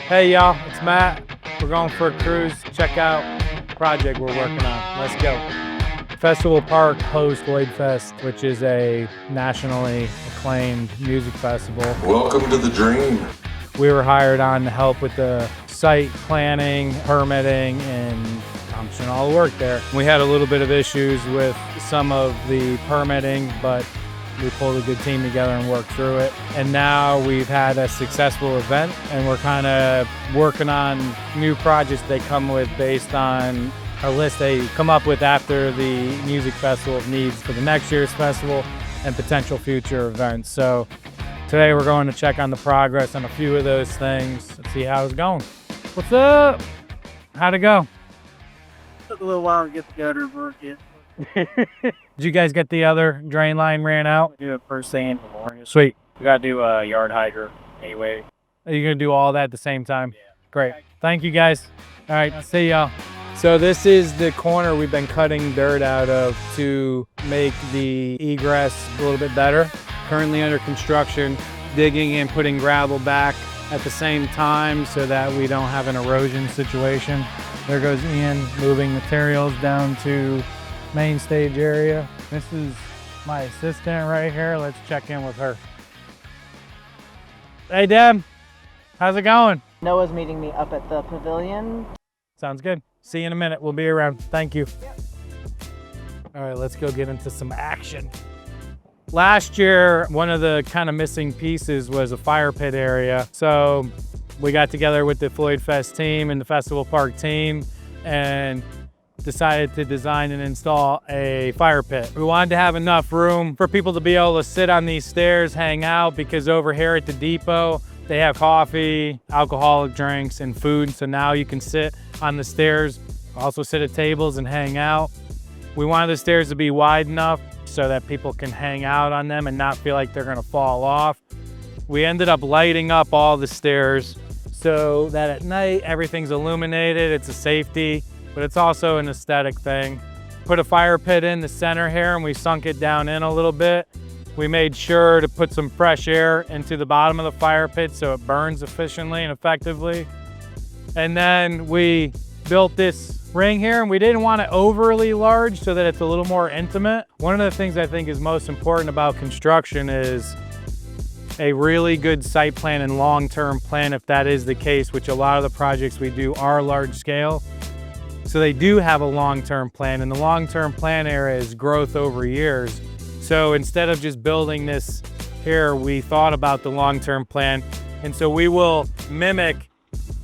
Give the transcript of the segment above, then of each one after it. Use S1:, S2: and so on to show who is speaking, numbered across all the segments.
S1: Hey y'all, it's Matt. We're going for a cruise. Check out the project we're working on. Let's go. FestivalPark hosts FloydFest, which is a nationally acclaimed music festival.
S2: Welcome to the dream.
S1: We were hired on to help with the site planning, permitting, and accomplishing all the work there. We had a little bit of issues with some of the permitting, but we pulled a good team together and worked through it. And now we've had a successful event, and we're kind of working on new projects they come with based on a list they come up with after the music festival of needs for the next year's festival and potential future events. So today we're going to check on the progress on a few of those things and see how it's going. What's up? How'd it go?
S3: Took a little while to get the gutter working.
S1: Did you guys get the other drain line ran out?
S3: Do it first thing in the morning.
S1: Sweet.
S3: We gotta do a yard hydrant anyway.
S1: Are you gonna do all that at the same time? Yeah. Great. Thank you guys. All right, see y'all. So this is the corner we've been cutting dirt out of to make the egress a little bit better. Currently under construction, digging and putting gravel back at the same time so that we don't have an erosion situation. There goes Ian moving materials down to main stage area. This is my assistant right here. Let's check in with her. Hey Deb, how's it going?
S4: Noah's meeting me up at the pavilion.
S1: Sounds good. See you in a minute. We'll be around. Thank you. Yep. All right, let's go get into some action. Last year, one of the kind of missing pieces was a fire pit area. So we got together with the FloydFest team and the FestivalPark team and decided to design and install a fire pit. We wanted to have enough room for people to be able to sit on these stairs, hang out, because over here at the depot, they have coffee, alcoholic drinks, and food. So now you can sit on the stairs, also sit at tables and hang out. We wanted the stairs to be wide enough so that people can hang out on them and not feel like they're gonna fall off. We ended up lighting up all the stairs so that at night everything's illuminated. It's a safety, but it's also an aesthetic thing. Put a fire pit in the center here and we sunk it down in a little bit. We made sure to put some fresh air into the bottom of the fire pit so it burns efficiently and effectively. And then we built this ring here, and we didn't want it overly large so that it's a little more intimate. One of the things I think is most important about construction is a really good site plan and long-term plan, if that is the case, which a lot of the projects we do are large scale. So they do have a long-term plan, and the long-term plan area is growth over years. So instead of just building this here, we thought about the long-term plan. And so we will mimic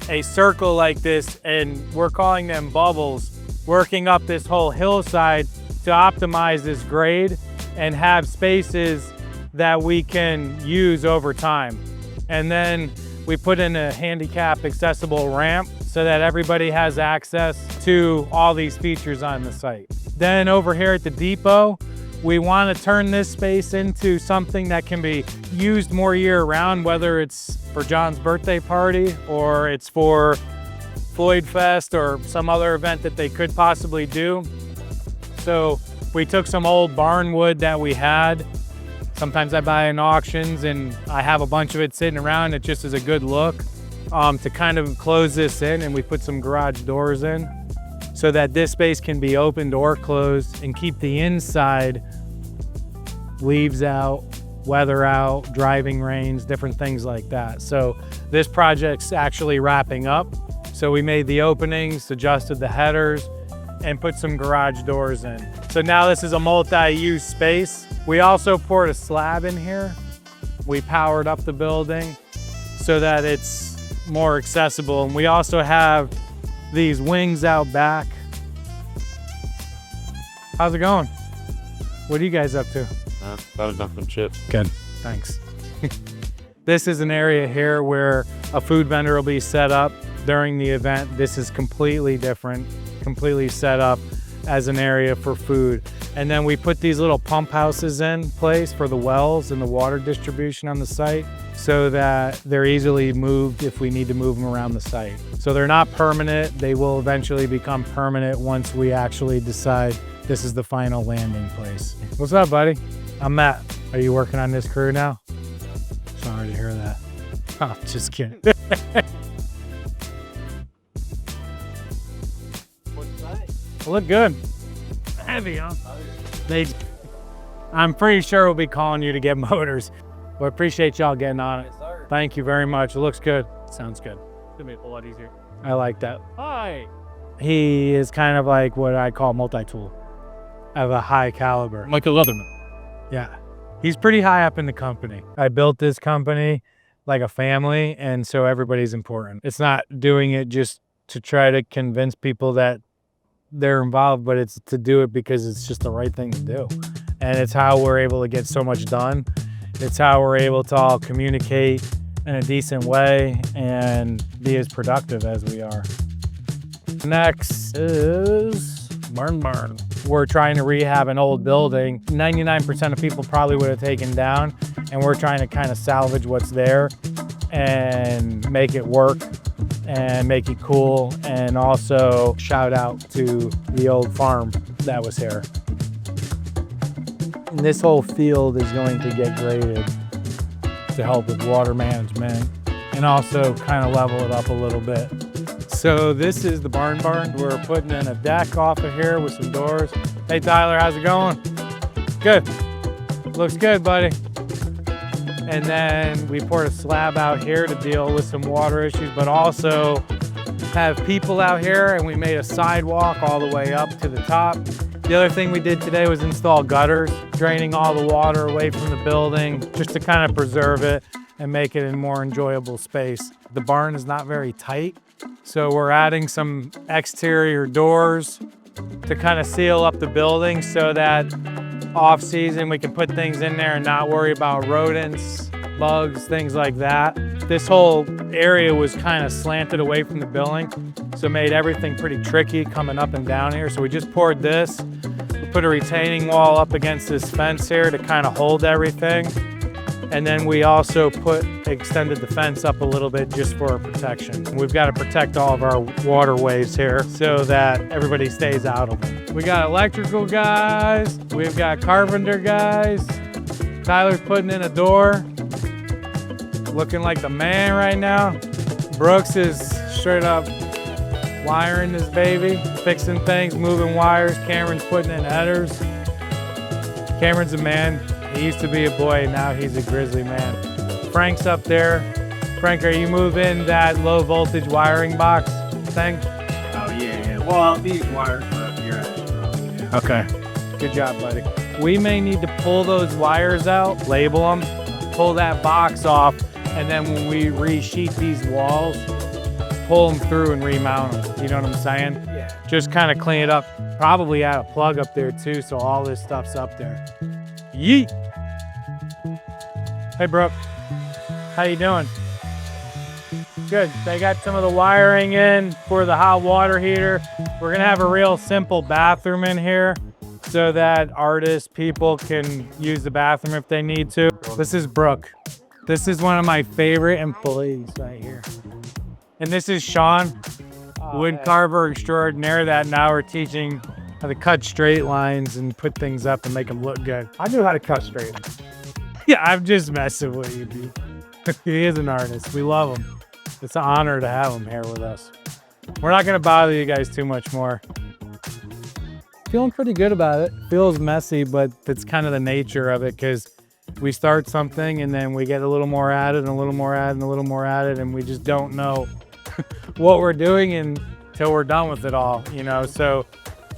S1: a circle like this, and we're calling them bubbles, working up this whole hillside to optimize this grade and have spaces that we can use over time. And then we put in a handicap accessible ramp so that everybody has access to all these features on the site. Then over here at the depot, we want to turn this space into something that can be used more year round, whether it's for John's birthday party or it's for FloydFest or some other event that they could possibly do. So we took some old barn wood that we had. Sometimes I buy in auctions and I have a bunch of it sitting around. It just is a good look to kind of close this in, and we put some garage doors in so that this space can be opened or closed and keep the inside leaves out, weather out, driving range, different things like that. So this project's actually wrapping up. So we made the openings, adjusted the headers, and put some garage doors in. So now this is a multi-use space. We also poured a slab in here. We powered up the building so that it's more accessible. And we also have these wings out back. How's it going? What are you guys up to?
S5: About a dumping chips.
S1: Good, thanks. This is an area here where a food vendor will be set up during the event. This is completely different, completely set up as an area for food. And then we put these little pump houses in place for the wells and the water distribution on the site so that they're easily moved if we need to move them around the site. So they're not permanent. They will eventually become permanent once we actually decide this is the final landing place. What's up, buddy? I'm Matt. Are you working on this crew now? Sorry to hear that. Oh, just kidding. Look good. Heavy, huh? I'm pretty sure we'll be calling you to get motors. We appreciate y'all getting on it. Thank you very much. It looks good. Sounds good.
S3: It's gonna be a whole lot easier.
S1: I like that.
S3: Hi.
S1: He is kind of like what I call multi-tool of a high caliber.
S3: Michael Leatherman.
S1: Yeah. He's pretty high up in the company. I built this company like a family, and so everybody's important. It's not doing it just to try to convince people that they're involved, but it's to do it because it's just the right thing to do. And it's how we're able to get so much done. It's how we're able to all communicate in a decent way and be as productive as we are. Next is Barn. We're trying to rehab an old building. 99% of people probably would have taken down, and we're trying to kind of salvage what's there and make it work and make it cool, and also shout out to the old farm that was here. And this whole field is going to get graded to help with water management and also kind of level it up a little bit. So this is the barn. We're putting in a deck off of here with some doors. Hey Tyler, how's it going? Good. Looks good, buddy. And then we poured a slab out here to deal with some water issues, but also have people out here, and we made a sidewalk all the way up to the top. The other thing we did today was install gutters, draining all the water away from the building, just to kind of preserve it and make it a more enjoyable space. The barn is not very tight, so we're adding some exterior doors to kind of seal up the building so that off season we can put things in there and not worry about rodents, bugs, things like that. This whole area was kind of slanted away from the building, so it made everything pretty tricky coming up and down here. So we just poured this. We put a retaining wall up against this fence here to kind of hold everything. And then we also extended the fence up a little bit just for protection. We've got to protect all of our waterways here so that everybody stays out of them. We got electrical guys, we've got carpenter guys. Tyler's putting in a door, looking like the man right now. Brooks is straight up wiring this baby, fixing things, moving wires. Cameron's putting in headers. Cameron's a man. He used to be a boy, now he's a grizzly man. Frank's up there. Frank, are you moving that low voltage wiring box thing?
S3: Oh yeah. Well, these wires are up here. Yeah.
S1: Okay. Good job, buddy. We may need to pull those wires out, label them, pull that box off, and then when we resheet these walls, pull them through and remount them. You know what I'm saying?
S3: Yeah.
S1: Just kind of clean it up. Probably add a plug up there too, so all this stuff's up there. Yeet. Hey, Brooke. How you doing? Good. They got some of the wiring in for the hot water heater. We're gonna have a real simple bathroom in here so that artists, people can use the bathroom if they need to. This is Brooke. This is one of my favorite employees right here. And this is Sean, wood carver extraordinaire, that now we're teaching how to cut straight lines and put things up and make them look good.
S3: I knew how to cut straight.
S1: Yeah, I'm just messing with you, dude. He is an artist. We love him. It's an honor to have him here with us. We're not gonna bother you guys too much more. Feeling pretty good about it. Feels messy, but it's kind of the nature of it, because we start something and then we get a little more added and a little more added and a little more added, and we just don't know what we're doing until we're done with it all, you know? So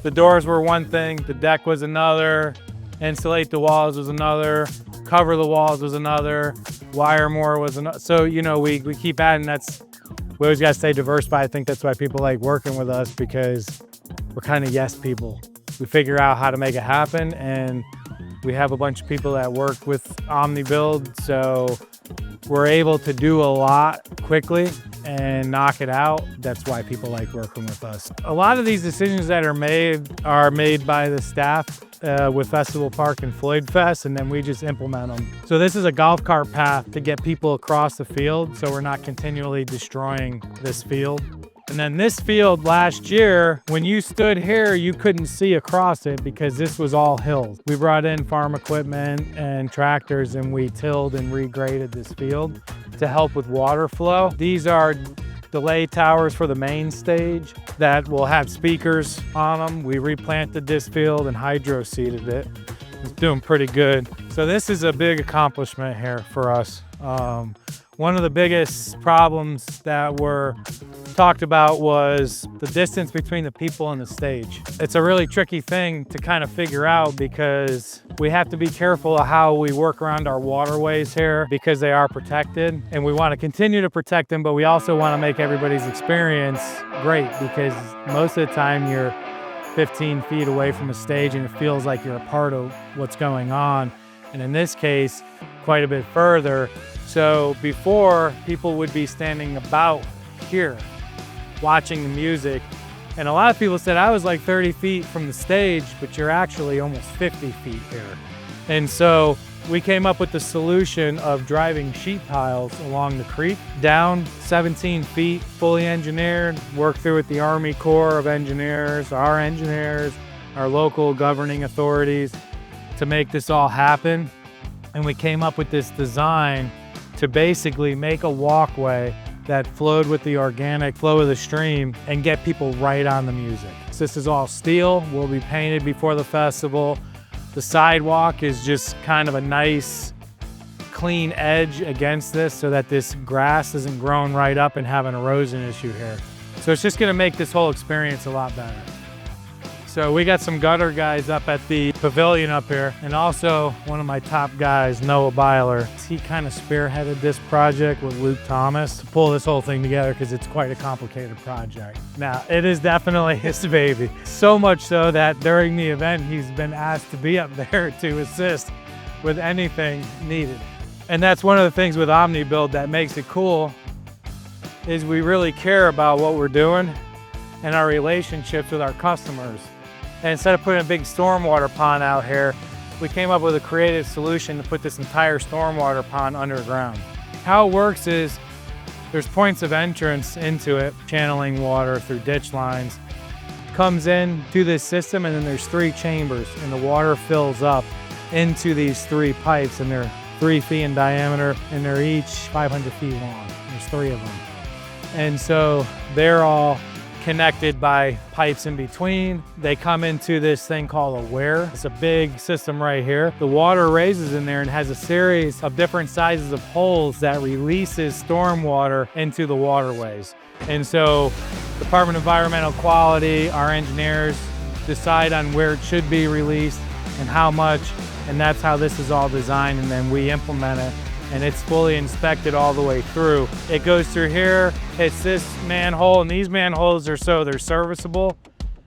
S1: the doors were one thing, the deck was another, insulate the walls was another, cover the walls was another, wire more was another. So, you know, we keep adding. We always got to stay diverse, but I think that's why people like working with us, because we're kind of yes people. We figure out how to make it happen, and we have a bunch of people that work with Omnibuild, so we're able to do a lot quickly and knock it out. That's why people like working with us. A lot of these decisions that are made by the staff with FestivalPark and FloydFest, and then we just implement them. So this is a golf cart path to get people across the field, so we're not continually destroying this field. And then this field last year, when you stood here, you couldn't see across it because this was all hills. We brought in farm equipment and tractors, and we tilled and regraded this field to help with water flow. These are delay towers for the main stage that will have speakers on them. We replanted this field and hydro seeded it. It's doing pretty good. So this is a big accomplishment here for us. One of the biggest problems that were talked about was the distance between the people and the stage. It's a really tricky thing to kind of figure out because we have to be careful of how we work around our waterways here because they are protected and we want to continue to protect them, but we also want to make everybody's experience great because most of the time you're 15 feet away from the stage and it feels like you're a part of what's going on. And in this case, quite a bit further. So before, people would be standing about here watching the music. And a lot of people said I was like 30 feet from the stage, but you're actually almost 50 feet here. And so we came up with the solution of driving sheet piles along the creek, down 17 feet, fully engineered, worked through with the Army Corps of Engineers, our local governing authorities to make this all happen. And we came up with this design to basically make a walkway that flowed with the organic flow of the stream and get people right on the music. So this is all steel, will be painted before the festival. The sidewalk is just kind of a nice, clean edge against this so that this grass isn't growing right up and have an erosion issue here. So it's just gonna make this whole experience a lot better. So we got some gutter guys up at the pavilion up here, and also one of my top guys, Noah Byler. He kind of spearheaded this project with Luke Thomas to pull this whole thing together because it's quite a complicated project. Now, it is definitely his baby. So much so that during the event, he's been asked to be up there to assist with anything needed. And that's one of the things with Omnibuild that makes it cool is we really care about what we're doing and our relationships with our customers. And instead of putting a big stormwater pond out here, we came up with a creative solution to put this entire stormwater pond underground. How it works is there's points of entrance into it, channeling water through ditch lines, comes in to this system, and then there's 3 chambers, and the water fills up into these 3 pipes, and they're 3 feet in diameter, and they're each 500 feet long. There's 3 of them. And so they're all connected by pipes in between. They come into this thing called a weir. It's a big system right here. The water raises in there and has a series of different sizes of holes that releases stormwater into the waterways. And so Department of Environmental Quality, our engineers decide on where it should be released and how much, and that's how this is all designed, and then we implement it. And it's fully inspected all the way through. It goes through here, hits this manhole, and these manholes are so they're serviceable.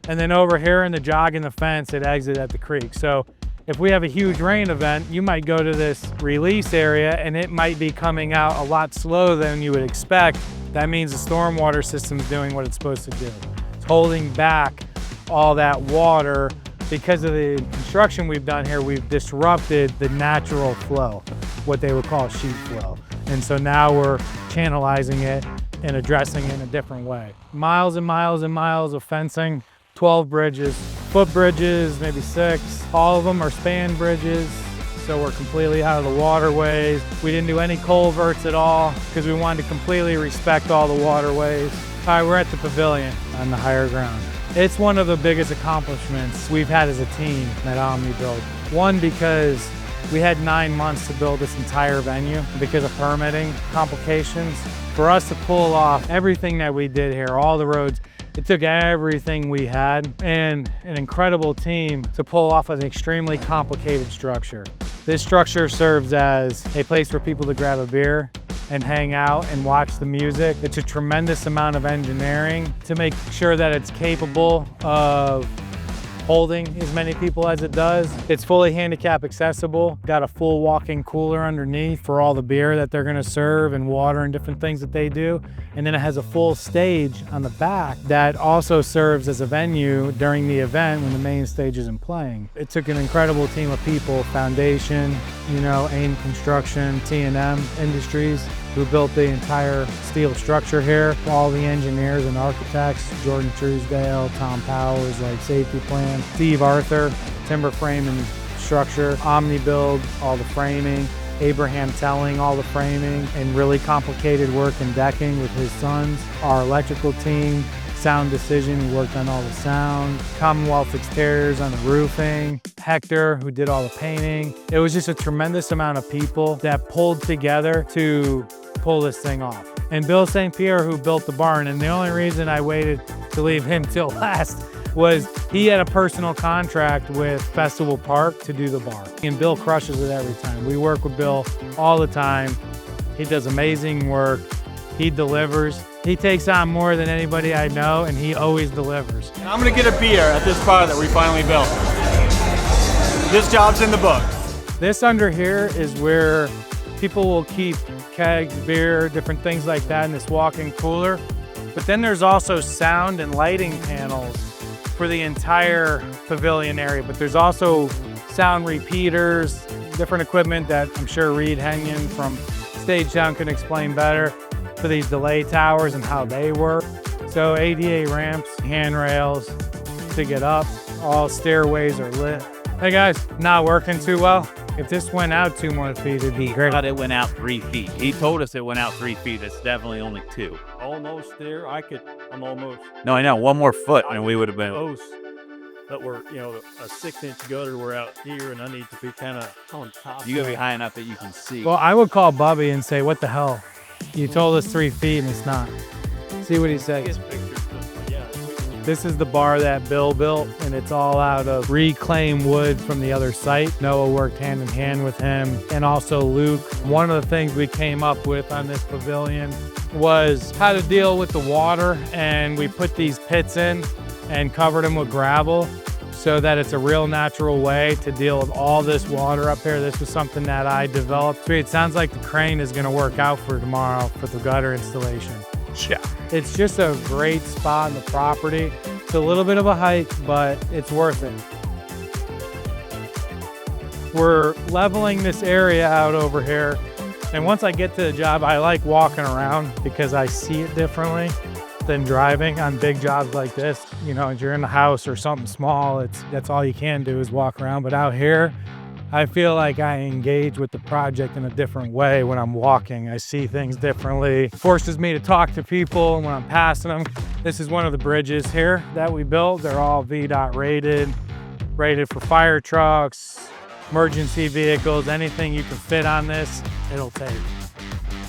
S1: And then over here in the jog in the fence, it exits at the creek. So if we have a huge rain event, you might go to this release area and it might be coming out a lot slower than you would expect. That means the stormwater system is doing what it's supposed to do. It's holding back all that water. Because of the construction we've done here, we've disrupted the natural flow, what they would call sheet flow. And so now we're channelizing it and addressing it in a different way. Miles and miles and miles of fencing, 12 bridges, footbridges, maybe 6. All of them are span bridges, so we're completely out of the waterways. We didn't do any culverts at all because we wanted to completely respect all the waterways. All right, we're at the pavilion on the higher ground. It's one of the biggest accomplishments we've had as a team at Omnibuild. One, because we had 9 months to build this entire venue because of permitting complications. For us to pull off everything that we did here, all the roads, it took everything we had and an incredible team to pull off an extremely complicated structure. This structure serves as a place for people to grab a beer and hang out and watch the music. It's a tremendous amount of engineering to make sure that it's capable of holding as many people as it does. It's fully handicap accessible, got a full walk-in cooler underneath for all the beer that they're gonna serve and water and different things that they do. And then it has a full stage on the back that also serves as a venue during the event when the main stage isn't playing. It took an incredible team of people, Foundation, AIM Construction, T&M Industries, who built the entire steel structure here. All the engineers and architects, Jordan Truesdale, Tom Powers, like Safety Plan, Steve Arthur, timber frame and structure, Omnibuild, all the framing, Abraham telling all the framing and really complicated work in decking with his sons. Our electrical team, Sound Decision, who worked on all the sound. Commonwealth Exteriors on the roofing. Hector, who did all the painting. It was just a tremendous amount of people that pulled together to pull this thing off. And Bill St. Pierre, who built the barn, and the only reason I waited to leave him till last was he had a personal contract with FestivalPark to do the barn. And Bill crushes it every time. We work with Bill all the time. He does amazing work. He delivers. He takes on more than anybody I know, and he always delivers.
S3: And I'm gonna get a beer at this bar that we finally built. This job's in the book.
S1: This under here is where people will keep kegs, beer, different things like that in this walk-in cooler. But then there's also sound and lighting panels for the entire pavilion area. But there's also sound repeaters, different equipment that I'm sure Reed Henyon from Stage Sound can explain better for these delay towers and how they work. So ADA ramps, handrails to get up, all stairways are lit. Hey guys, not working too well? If this went out 2 more feet, it'd be great.
S2: I thought it went out 3 feet. He told us it went out 3 feet. It's definitely only 2.
S5: Almost there. I'm almost
S2: No, I know. 1 more foot and we would have been.
S5: close. But we're, a 6-inch gutter. We're out here, and I need to be kind of on top.
S2: You gotta be high enough that you can see.
S1: Well, I would call Bubby and say, what the hell? You told us 3 feet and it's not. See what he says.
S5: Yeah.
S1: This is the bar that Bill built, and it's all out of reclaimed wood from the other site. Noah worked hand in hand with him, and also Luke. One of the things we came up with on this pavilion was how to deal with the water, and we put these pits in and covered them with gravel so that it's a real natural way to deal with all this water up here. This was something that I developed. It sounds like the crane is gonna work out for tomorrow for the gutter installation.
S2: Yeah.
S1: It's just a great spot on the property. It's a little bit of a hike, but it's worth it. We're leveling this area out over here. And once I get to the job, I like walking around because I see it differently than driving on big jobs like this. If you're in the house or something small, that's all you can do is walk around. But out here, I feel like I engage with the project in a different way when I'm walking. I see things differently. Forces me to talk to people when I'm passing them. This is one of the bridges here that we built. They're all VDOT rated for fire trucks, emergency vehicles, anything you can fit on this, it'll take.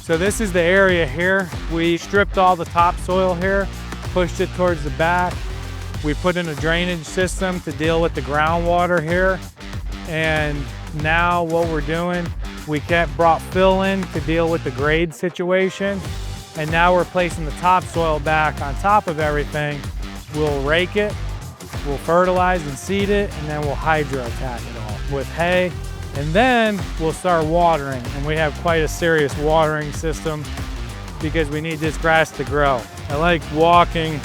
S1: So this is the area here. We stripped all the topsoil here, pushed it towards the back. We put in a drainage system to deal with the groundwater here. And now what we're doing, we brought fill in to deal with the grade situation. And now we're placing the topsoil back on top of everything. We'll rake it, we'll fertilize and seed it, and then we'll hydro attack it all with hay. And then we'll start watering. And we have quite a serious watering system because we need this grass to grow. I like walking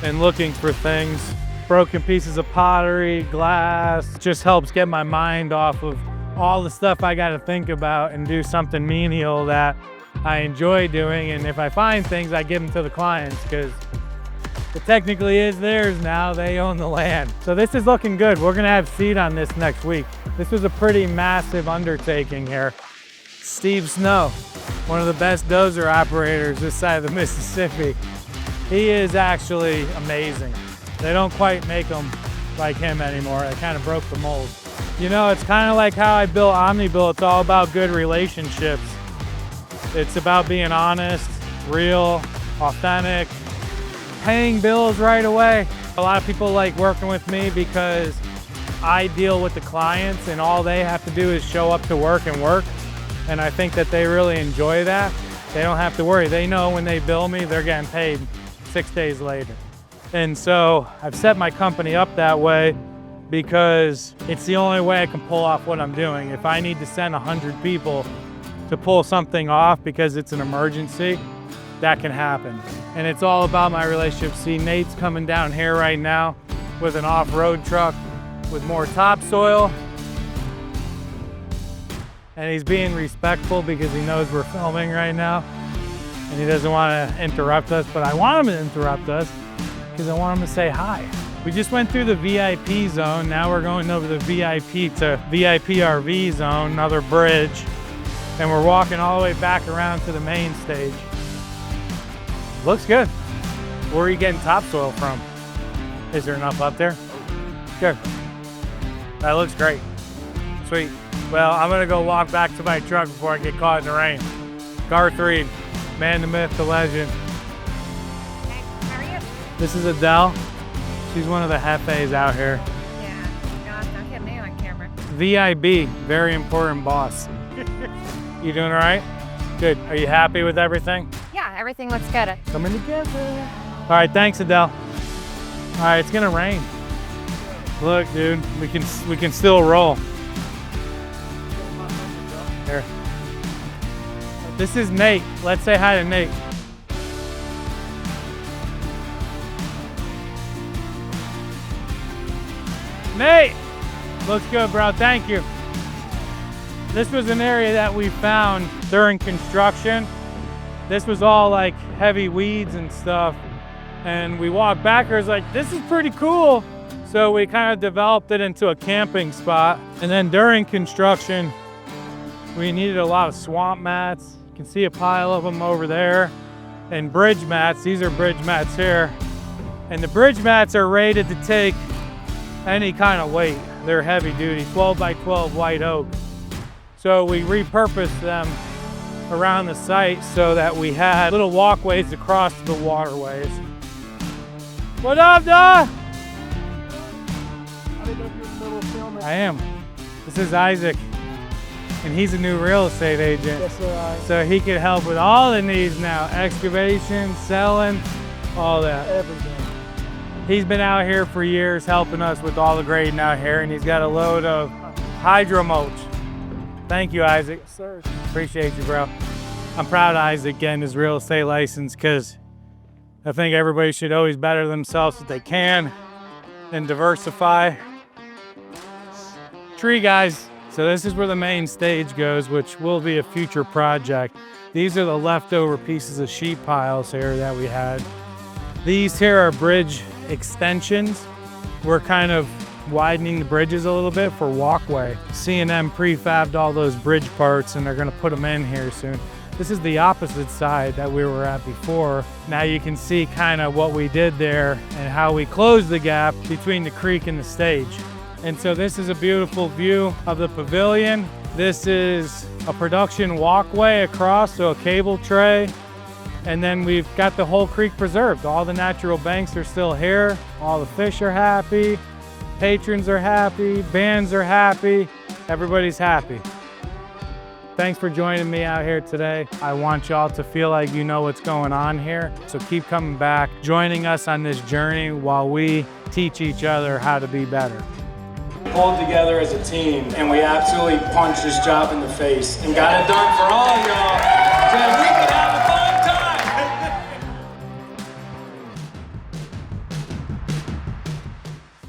S1: and looking for things. Broken pieces of pottery, glass, just helps get my mind off of all the stuff I got to think about and do something menial that I enjoy doing. And if I find things, I give them to the clients because it technically is theirs now. They own the land. So this is looking good. We're gonna have seed on this next week. This was a pretty massive undertaking here. Steve Snow, one of the best dozer operators this side of the Mississippi. He is actually amazing. They don't quite make them like him anymore. I kind of broke the mold. It's kind of like how I built Omnibuild. It's all about good relationships. It's about being honest, real, authentic, paying bills right away. A lot of people like working with me because I deal with the clients and all they have to do is show up to work and work. And I think that they really enjoy that. They don't have to worry. They know when they bill me, they're getting paid 6 days later. And so I've set my company up that way because it's the only way I can pull off what I'm doing. If I need to send 100 people to pull something off because it's an emergency, that can happen. And it's all about my relationship. See, Nate's coming down here right now with an off-road truck with more topsoil. And he's being respectful because he knows we're filming right now and he doesn't want to interrupt us, but I want him to interrupt us because I want him to say hi. We just went through the VIP zone. Now we're going over the VIP to VIP RV zone, another bridge. And we're walking all the way back around to the main stage. Looks good. Where are you getting topsoil from? Is there enough up there? Good. That looks great. Sweet. Well, I'm gonna go walk back to my truck before I get caught in the rain. Garth Reed, man, the myth, the legend.
S6: Hey, how are you?
S1: This is Adele. She's one of the hefes out here.
S6: Yeah, God, don't hit me on camera.
S1: VIB, very important boss. You doing all right? Good. Are you happy with everything?
S6: Yeah, everything looks good.
S1: Coming together. All right, thanks, Adele. All right, it's gonna rain. Look, dude, we can still roll. Here. This is Nate. Let's say hi to Nate. Nate! Looks good, bro. Thank you. This was an area that we found during construction. This was all like heavy weeds and stuff. And we walked back, I was like, this is pretty cool. So we kind of developed it into a camping spot. And then during construction, we needed a lot of swamp mats. You can see a pile of them over there. And bridge mats, these are bridge mats here. And the bridge mats are rated to take any kind of weight. They're heavy duty, 12 by 12 white oak. So we repurposed them around the site so that we had little walkways across the waterways. What up, Duh? I am. This is Isaac, and he's a new real estate agent.
S7: Yes, sir.
S1: So he can help with all the needs now, excavation, selling, all that.
S7: Everything.
S1: He's been out here for years helping us with all the grading out here, and he's got a load of hydro mulch. Thank you, Isaac.
S7: Yes, sir.
S1: Appreciate you, bro. I'm proud of Isaac getting his real estate license because I think everybody should always better themselves if they can and diversify. Tree guys. So this is where the main stage goes, which will be a future project. These are the leftover pieces of sheet piles here that we had. These here are bridge extensions. We're kind of widening the bridges a little bit for walkway. C&M prefabbed all those bridge parts and they're gonna put them in here soon. This is the opposite side that we were at before. Now you can see kind of what we did there and how we closed the gap between the creek and the stage. And so this is a beautiful view of the pavilion. This is a production walkway across, so a cable tray. And then we've got the whole creek preserved. All the natural banks are still here. All the fish are happy. Patrons are happy. Bands are happy. Everybody's happy. Thanks for joining me out here today. I want y'all to feel like you know what's going on here. So keep coming back, joining us on this journey while we teach each other how to be better. Pulled together as a team, and we absolutely punched this job in the face and got it done for all y'all so that we can